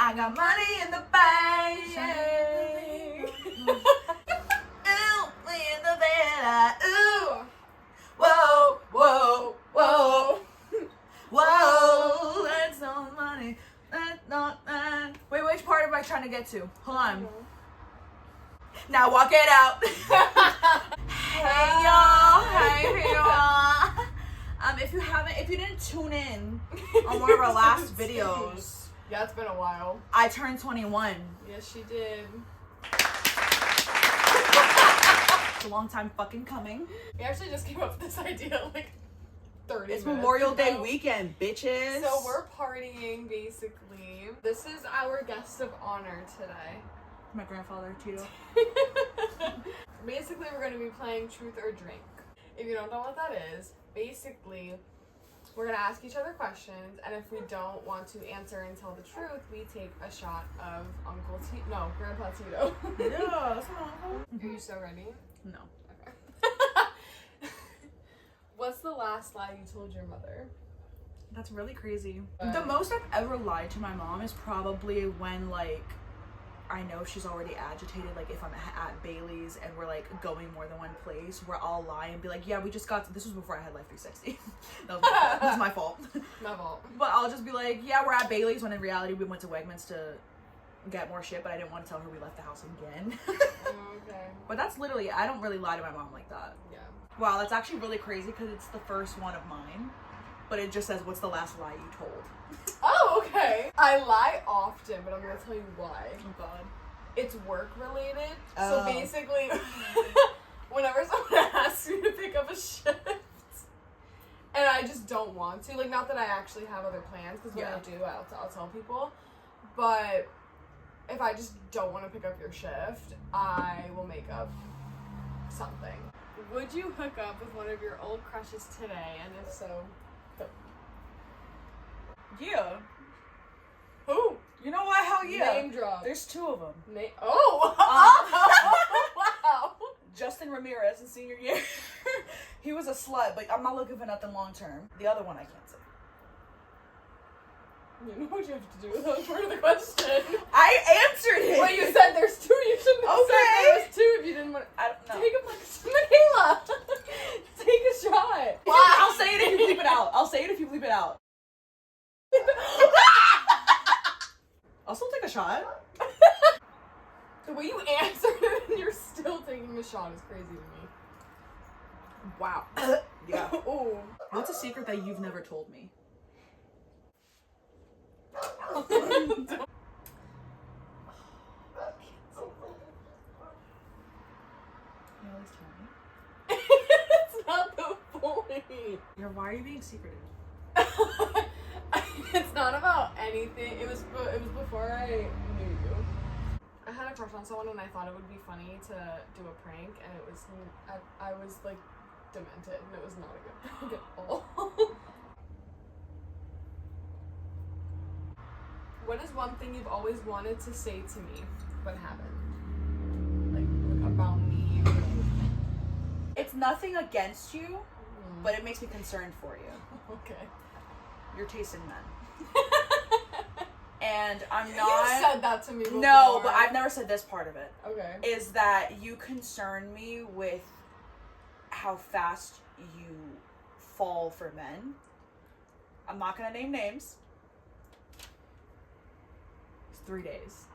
I got money in the bank. Ooh, we in the villa. Ooh. Whoa, whoa, whoa. Whoa, that's no money. That's not that. Wait, which part am I trying to get to? Hold on. Now walk it out. Hey y'all. Hey people. If you didn't tune in on one of our last videos. Yeah, it's been a while. I turned 21. Yes, she did. It's a long time fucking coming. We actually just came up with this idea like 30 minutes It's Memorial Day ago. weekend, bitches. So we're partying, basically. This is our guest of honor today. My grandfather, Tito. Basically, we're going to be playing Truth or Drink. If you don't know what that is, basically, we're going to ask each other questions, and if we don't want to answer and tell the truth, we take a shot of Grandpa Tito. Yeah, that's my uncle. Are you so ready? No. Okay. What's the last lie you told your mother? That's really crazy. The most I've ever lied to my mom is probably when, like, I know she's already agitated, like if I'm at Bailey's and we're like going more than one place, where I'll lie and be like, yeah, we just got this was before I had Life 360. That was my fault. My fault. But I'll just be like, yeah, we're at Bailey's, when in reality we went to Wegmans to get more shit, but I didn't want to tell her we left the house again. Okay. But that's literally, I don't really lie to my mom like that. Yeah. Wow, that's actually really crazy because it's the first one of mine. But it just says, what's the last lie you told? Oh, okay. I lie often, but I'm going to tell you why. Oh, God. It's work related. Oh. So basically, whenever someone asks me to pick up a shift, and I just don't want to, like, not that I actually have other plans, because when I do, I'll tell people. But if I just don't want to pick up your shift, I will make up something. Would you hook up with one of your old crushes today? And if so, Yeah. who? You know what? Hell yeah. Name drop. There's two of them. Oh! Wow! Justin Ramirez in senior year. He was a slut, but I'm not looking for nothing long term. The other one I can't say. You know what you have to do with that part of the question. I answered it! Well, you said there's two. You shouldn't have said there was two if you didn't want to. I don't know. Take a Michaela. Take a shot. Wow. I'll say it if you bleep it out. I'll say it if you bleep it out. I'll still take a shot. The way you answered it and you're still taking a shot is crazy to me. Wow. Yeah. Oh. What's a secret that you've never told me? It's not the point. Why are you being secretive? It's not about anything. It was before I knew you. I had a crush on someone and I thought it would be funny to do a prank, and it was I was like demented, and it was not a good prank at all. What is one thing you've always wanted to say to me but haven't? Like about me. It's nothing against you, but it makes me concerned for you. Okay. Your taste in men. And I'm not... You said that to me before. No, but I've never said this part of it. Okay. Is that you concern me with how fast you fall for men. I'm not going to name names. It's 3 days.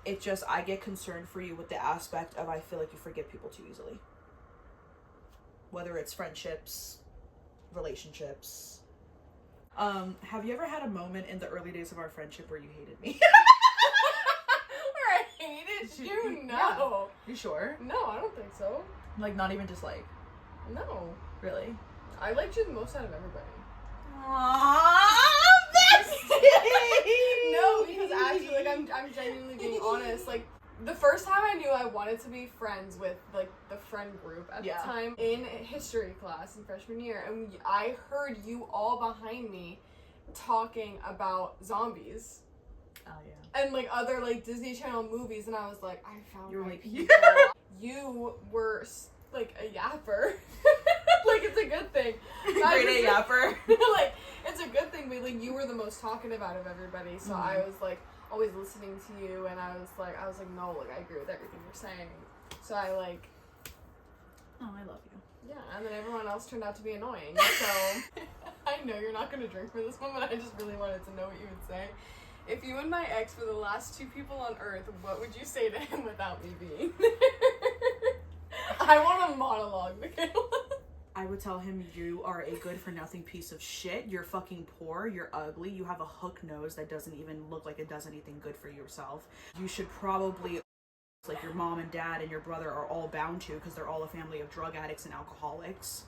It just, I get concerned for you with the aspect of I feel like you forget people too easily. Whether it's friendships, relationships. Have you ever had a moment in the early days of our friendship where you hated me? Where I hated you? No. Yeah. You sure? No, I don't think so. Like, not even dislike? No. Really? I liked you the most out of everybody. Aww, bestie! No, because actually, like, I'm genuinely being honest. Like, the first time I knew I wanted to be friends with, like, the friend group at the time in history class in freshman year, and I heard you all behind me talking about zombies. Oh, yeah. And, like, other, like, Disney Channel movies, and I was like, I found You're my like, people. You were, like, a yapper. Like, it's a good thing. Grade A yapper. Like, it's a good thing, but like, you were the most talkative out of everybody, so I was like always listening to you, and I was like, no, like, I agree with everything you're saying. So I like, oh, I love you. yeah, and then everyone else turned out to be annoying. So I know you're not gonna drink for this one, but I just really wanted to know what you would say. If you and my ex were the last two people on earth, what would you say to him without me being there? I want a monologue, Michaela. I would tell him, you are a good-for-nothing piece of shit. You're fucking poor. You're ugly. You have a hook nose that doesn't even look like it does anything good for yourself. You should probably, like your mom and dad and your brother are all bound to, because they're all a family of drug addicts and alcoholics.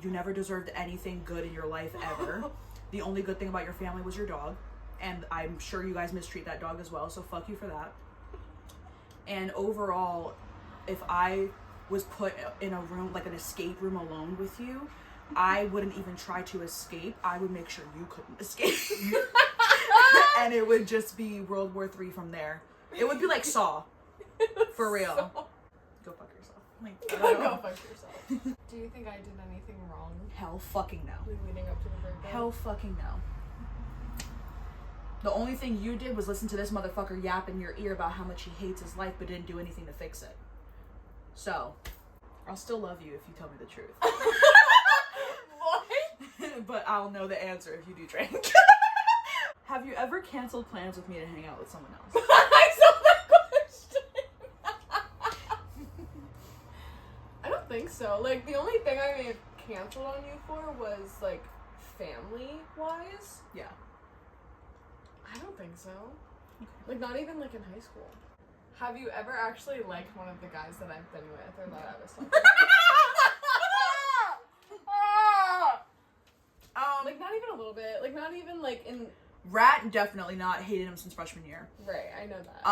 You never deserved anything good in your life ever. The only good thing about your family was your dog. And I'm sure you guys mistreat that dog as well, so fuck you for that. And overall, if I was put in a room, like an escape room alone with you, I wouldn't even try to escape. I would make sure you couldn't escape. And it would just be World War III from there. It would be like Saw. For real. Go fuck yourself. Like, Go fuck yourself. Do you think I did anything wrong? Hell fucking no. Leading up to the birthday? Hell fucking no. The only thing you did was listen to this motherfucker yap in your ear about how much he hates his life but didn't do anything to fix it. So, I'll still love you if you tell me the truth. What? But I'll know the answer if you do drink. Have you ever canceled plans with me to hang out with someone else? I saw that question! I don't think so. Like, the only thing I may have canceled on you for was, like, family-wise. Yeah. I don't think so. Like, not even, like, in high school. Have you ever actually liked one of the guys that I've been with, or that I was talking to? Like, not even a little bit. Like, not even, like, in... Rat, definitely not. Hated him since freshman year. Right, I know that.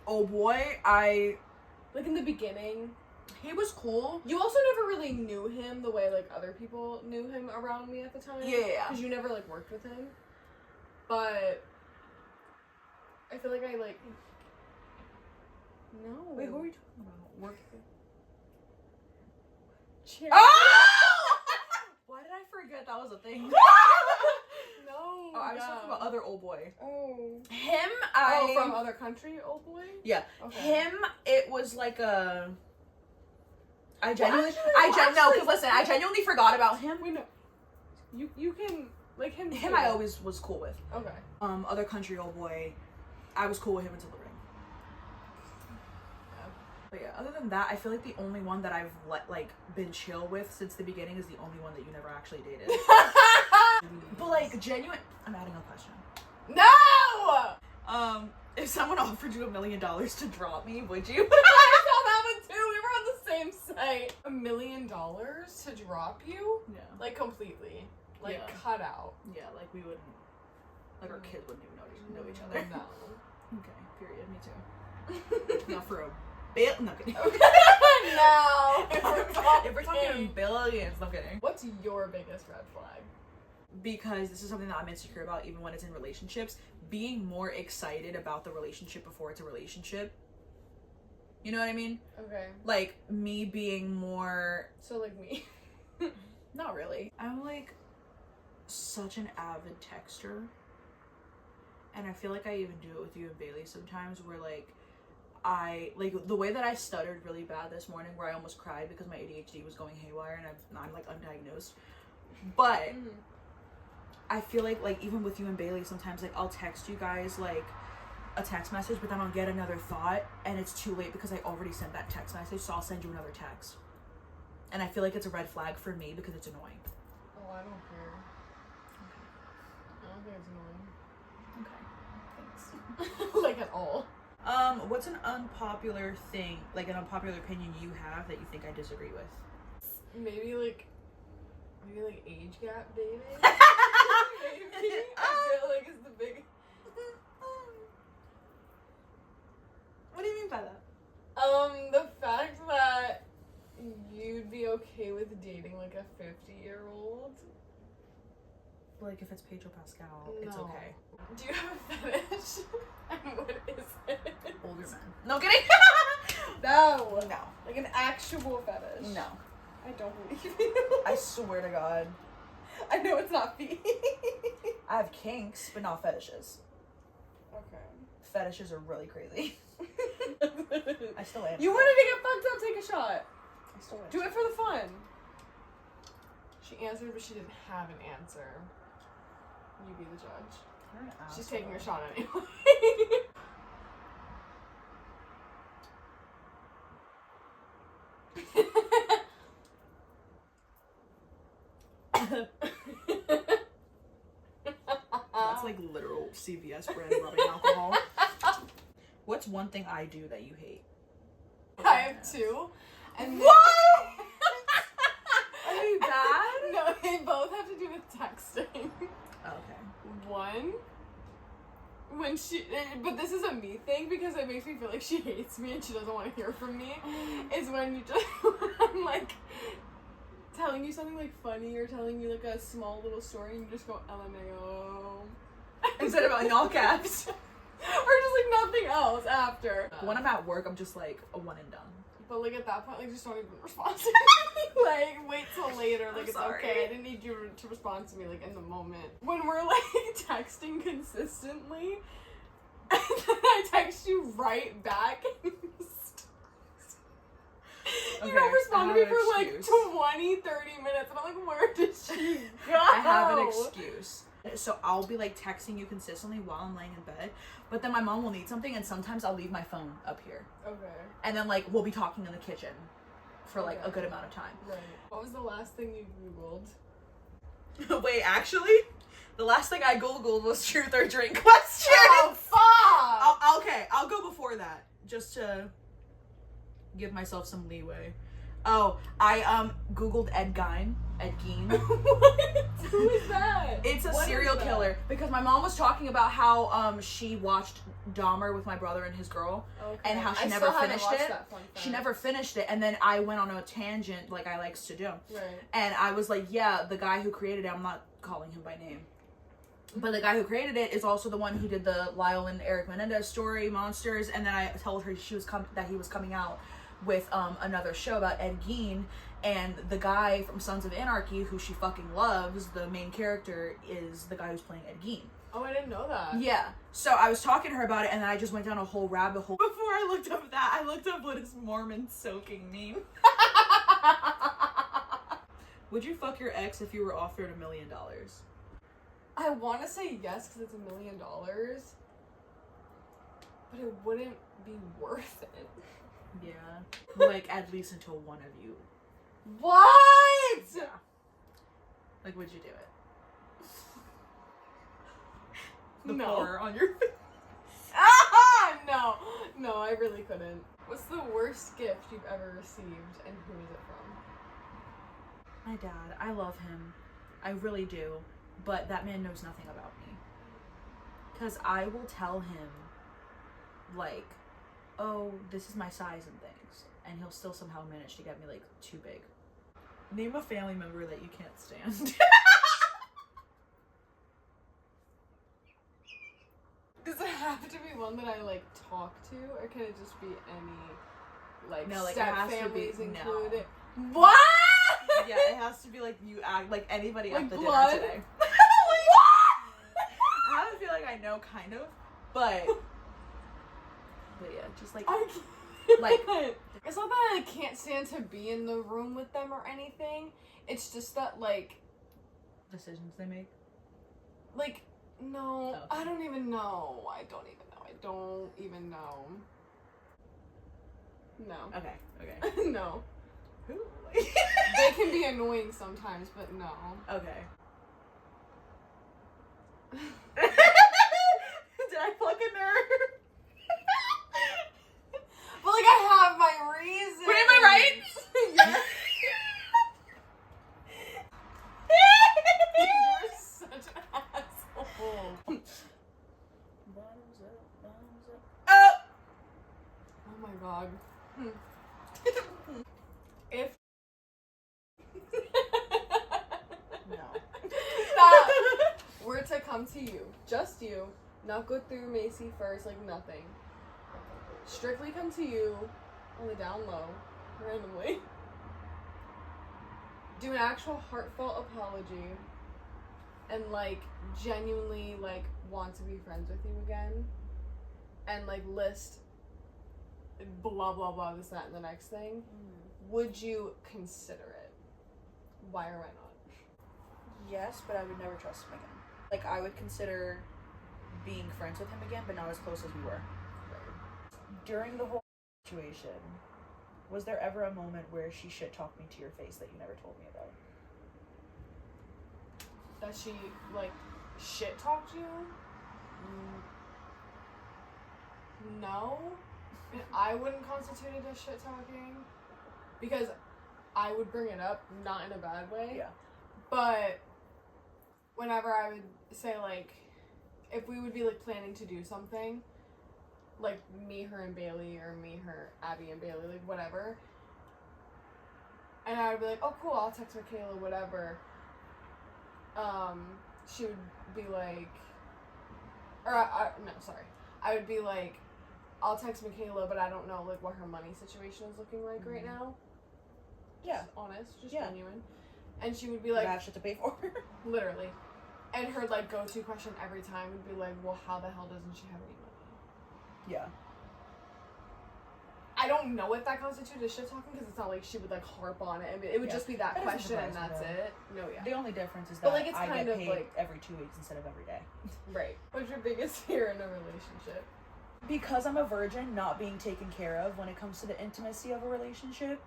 Oh boy, Like, in the beginning... He was cool. You also never really knew him the way, like, other people knew him around me at the time. Yeah. Because you never, like, worked with him. But... I feel like I, like... No. Wait, who are you talking about? Work. Cherry. Oh! Why did I forget that was a thing? No. Oh, I was talking about other old boy. Oh. Him, from other country, old boy? Yeah. Okay. Him, it was like a... No, because listen, I genuinely forgot about him. Wait, no. You can, like, him Him too. I always was cool with. Okay. Other country old boy, I was cool with him until the ring. Yeah. But yeah, other than that, I feel like the only one that I've been chill with since the beginning is the only one that you never actually dated. But like genuine, I'm adding a question. No! If someone offered you $1 million to drop me, would you? I saw that one too. We were on the same site. $1 million to drop you? Yeah. Like, completely. Like, Yeah. cut out. Yeah, like we wouldn't, like our kids wouldn't even know each other. No. Okay, period. Me too. Not for a bit. No kidding. Okay. No. If we're talking billions, no kidding. What's your biggest red flag? Because this is something that I'm insecure about even when it's in relationships, being more excited about the relationship before it's a relationship. You know what I mean? Okay. Like me being more... So, like, me. Not really. I'm like such an avid texter. And I feel like I even do it with you and Bailey sometimes where like the way that I stuttered really bad this morning where I almost cried because my ADHD was going haywire and I'm like undiagnosed. But I feel like even with you and Bailey sometimes like I'll text you guys like a text message but then I'll get another thought and it's too late because I already sent that text message, so I'll send you another text. And I feel like it's a red flag for me because it's annoying. Oh, I don't care. I don't think it's annoying. Okay. Thanks. Like, at all. What's an unpopular thing, like an unpopular opinion you have that you think I disagree with? Maybe like age gap dating. Maybe. I feel like it's the big. What do you mean by that? The fact that you'd be okay with dating like a 50-year-old. Like if it's Pedro Pascal, it's No. okay. Do you have a fetish? And what is it? Older men. No kidding. No. No. Like an actual fetish. No. I don't believe you. I swear to God. I know it's not feet. I have kinks, but not fetishes. Okay. Fetishes are really crazy. I still am. You wanted to get fucked up, take a shot. I still am. Do it for the fun. She answered, but she didn't have an answer. You be the judge. She's taking her shot anyway. That's like literal CVS brand rubbing alcohol. What's one thing I do that you hate? I have two. And What? Are they bad? No, they both have to do with texting. Okay. One, when she, but this is a me thing because it makes me feel like she hates me and she doesn't want to hear from me, is when you just, when I'm like telling you something like funny or telling you like a small little story and you just go LMAO. Instead of in all caps. Or just like nothing else after. When I'm at work, I'm just like a one and done. But like at that point, like just don't even respond to me. Like wait till later. Like I'm it's sorry. okay. I didn't need you to respond to me like in the moment. When we're like texting consistently, and then I text you right back. You don't respond to me for like 20, 30 minutes, and I'm like, where did she go? I have an excuse. So I'll be like texting you consistently while I'm laying in bed, but then my mom will need something, and sometimes I'll leave my phone up here. Okay. And then like we'll be talking in the kitchen for like a good amount of time. Right. What was the last thing you Googled? Wait, actually, the last thing I Googled was truth or drink question. Oh, fuck! Okay, I'll go before that just to give myself some leeway. Oh, I Googled Ed Gein. What? Who is that? It's a What serial is that? killer because my mom was talking about how she watched Dahmer with my brother and his girl, Okay. and how she I never still haven't finished watched it. that, fun fact. She never finished it, and then I went on a tangent like I likes to do. Right. And I was like, yeah, the guy who created it, I'm not calling him by name, but the guy who created it is also the one who did the Lyle and Eric Menendez story, Monsters, and then I told her that he was coming out with another show about Ed Gein, and the guy from Sons of Anarchy, who she fucking loves, the main character, is the guy who's playing Ed Gein. Oh, I didn't know that. Yeah. So I was talking to her about it, and then I just went down a whole rabbit hole. Before I looked up that, I looked up what does Mormon soaking mean. Would you fuck your ex if you were offered $1 million? I want to say yes because it's $1 million, but it wouldn't be worth it. Yeah. Like, at least until one of you. What? Yeah. Like, would you do it? The No. horror on your face. Ah, no. No, I really couldn't. What's the worst gift you've ever received, and who is it from? My dad. I love him. I really do. But that man knows nothing about me. Because I will tell him, like, oh, this is my size and things. And he'll still somehow manage to get me, like, too big. Name a family member that you can't stand. Does it have to be one that I, like, talk to, or can it just be any, like, No, like, it step has to be- families no. included? What? Yeah, it has to be, like, you act like anybody Like at the blood? dinner today. I have a feeling I know, kind of. But yeah, just, like, I can't. Like- It's not that I can't stand to be in the room with them or anything. It's just that, like, decisions they make. No, Oh. I don't even know. I don't even know. No. Okay. No. Who? They can be annoying sometimes, but no. Okay. Did I pluck a nerve? But, like, I have my reasons. Wait, am I right? Yes. You're such an asshole. Oh! Oh my god. If No. that were to come to you, just you, not go through Macy first, like nothing. Strictly come to you Only down low. Randomly. Do an actual heartfelt apology and like genuinely like want to be friends with you again and like list blah blah blah this, that, and the next thing, would you consider it? Why or why not? Yes, but I would never trust him again. Like, I would consider being friends with him again, but not as close as we were. During the whole situation, was there ever a moment where she shit talked me to your face that you never told me about? That she like shit talked you? No. And I wouldn't constitute it as shit talking because I would bring it up, not in a bad way. Yeah. But whenever I would say like, if we would be like planning to do something, like me, her, and Bailey, or me, her, Abby, and Bailey, like whatever, and I would be like, oh cool, I'll text Michaela, whatever. She would be like, I would be like, I'll text Michaela, but I don't know like what her money situation is looking like right now. Yeah. Just honest, just genuine. And she would be like, I have shit to pay for. literally. And her like go-to question every time would be like, well, how the hell doesn't she have any money? Yeah. I don't know if that constitutes as shit talking because it's not like she would like harp on it. I mean, it would just be that question and that's it. No, yeah. The only difference is that but, like, it's I kind get of paid like every 2 weeks instead of every day. Right. What's your biggest fear in a relationship? Because I'm a virgin, not being taken care of when it comes to the intimacy of a relationship.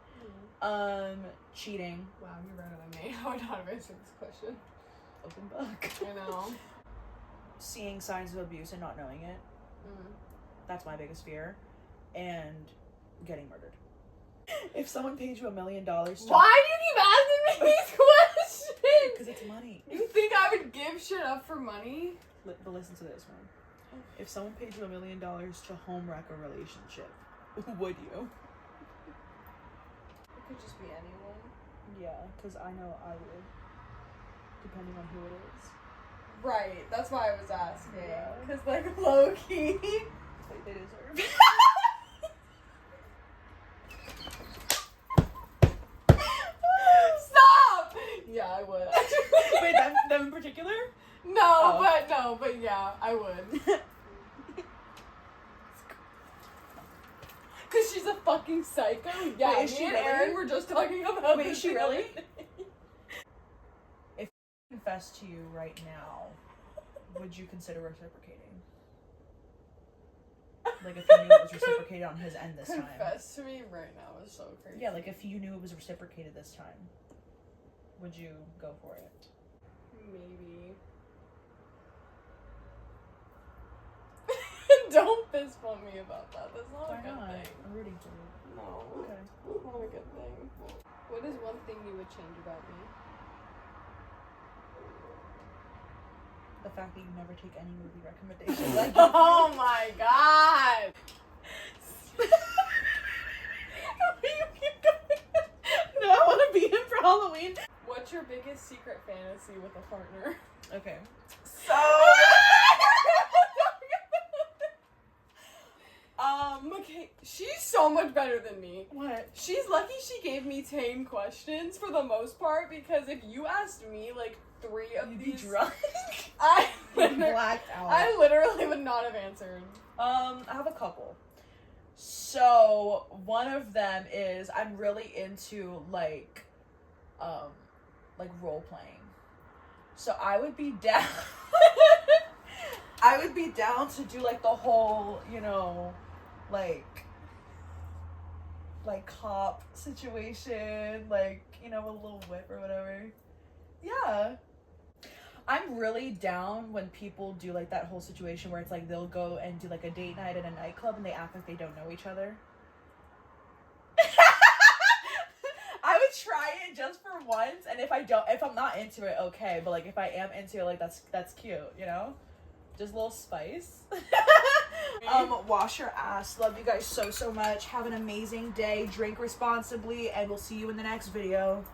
Cheating. Wow, you're better than me. I would not have answered this question. Open book. I know. Seeing signs of abuse and not knowing it. That's my biggest fear. And getting murdered. If someone paid you $1 million to... Why do you keep asking me these questions? Because it's money. You think I would give shit up for money? But listen to this one. If someone paid you $1 million to home wreck a relationship, would you? It could just be anyone. Yeah, because I know I would. Depending on who it is. Right, that's why I was asking. Yeah. Because, like, low-key. That's what they deserve. Stop! Yeah, I would. Wait, them in particular? No, but yeah, I would. Because she's a fucking psycho. Yeah, Wait, is she me and really? Erin were just talking about Wait, this is she the really? other day. If I confessed to you right now, would you consider reciprocating? Like if you knew it was reciprocated on his end this time. Confess to me right now is so crazy. Yeah, like if you knew it was reciprocated this time, would you go for it? Maybe. Don't fist bump me about that. That's not a good thing. I'm rooting for you. No. Okay. That's not a good thing. What is one thing you would change about me? The fact that you never take any movie recommendations. Like, Oh my god! No, I want to be him for Halloween. What's your biggest secret fantasy with a partner? Okay. So okay, she's so much better than me. What? She's lucky she gave me tame questions for the most part because if you asked me like 3 of You'd these, be drunk. I Blacked out. I literally would not have answered. I have a couple. So one of them is I'm really into like role playing. So I would be down. I would be down to do like the whole, like cop situation, like, a little whip or whatever. Yeah. I'm really down when people do like that whole situation where it's like they'll go and do like a date night at a nightclub and they act like they don't know each other. I would try it just for once, and if I'm not into it, okay, but like if I am into it, like that's cute, Just a little spice. Wash your ass. Love you guys so much. Have an amazing day. Drink responsibly, and we'll see you in the next video.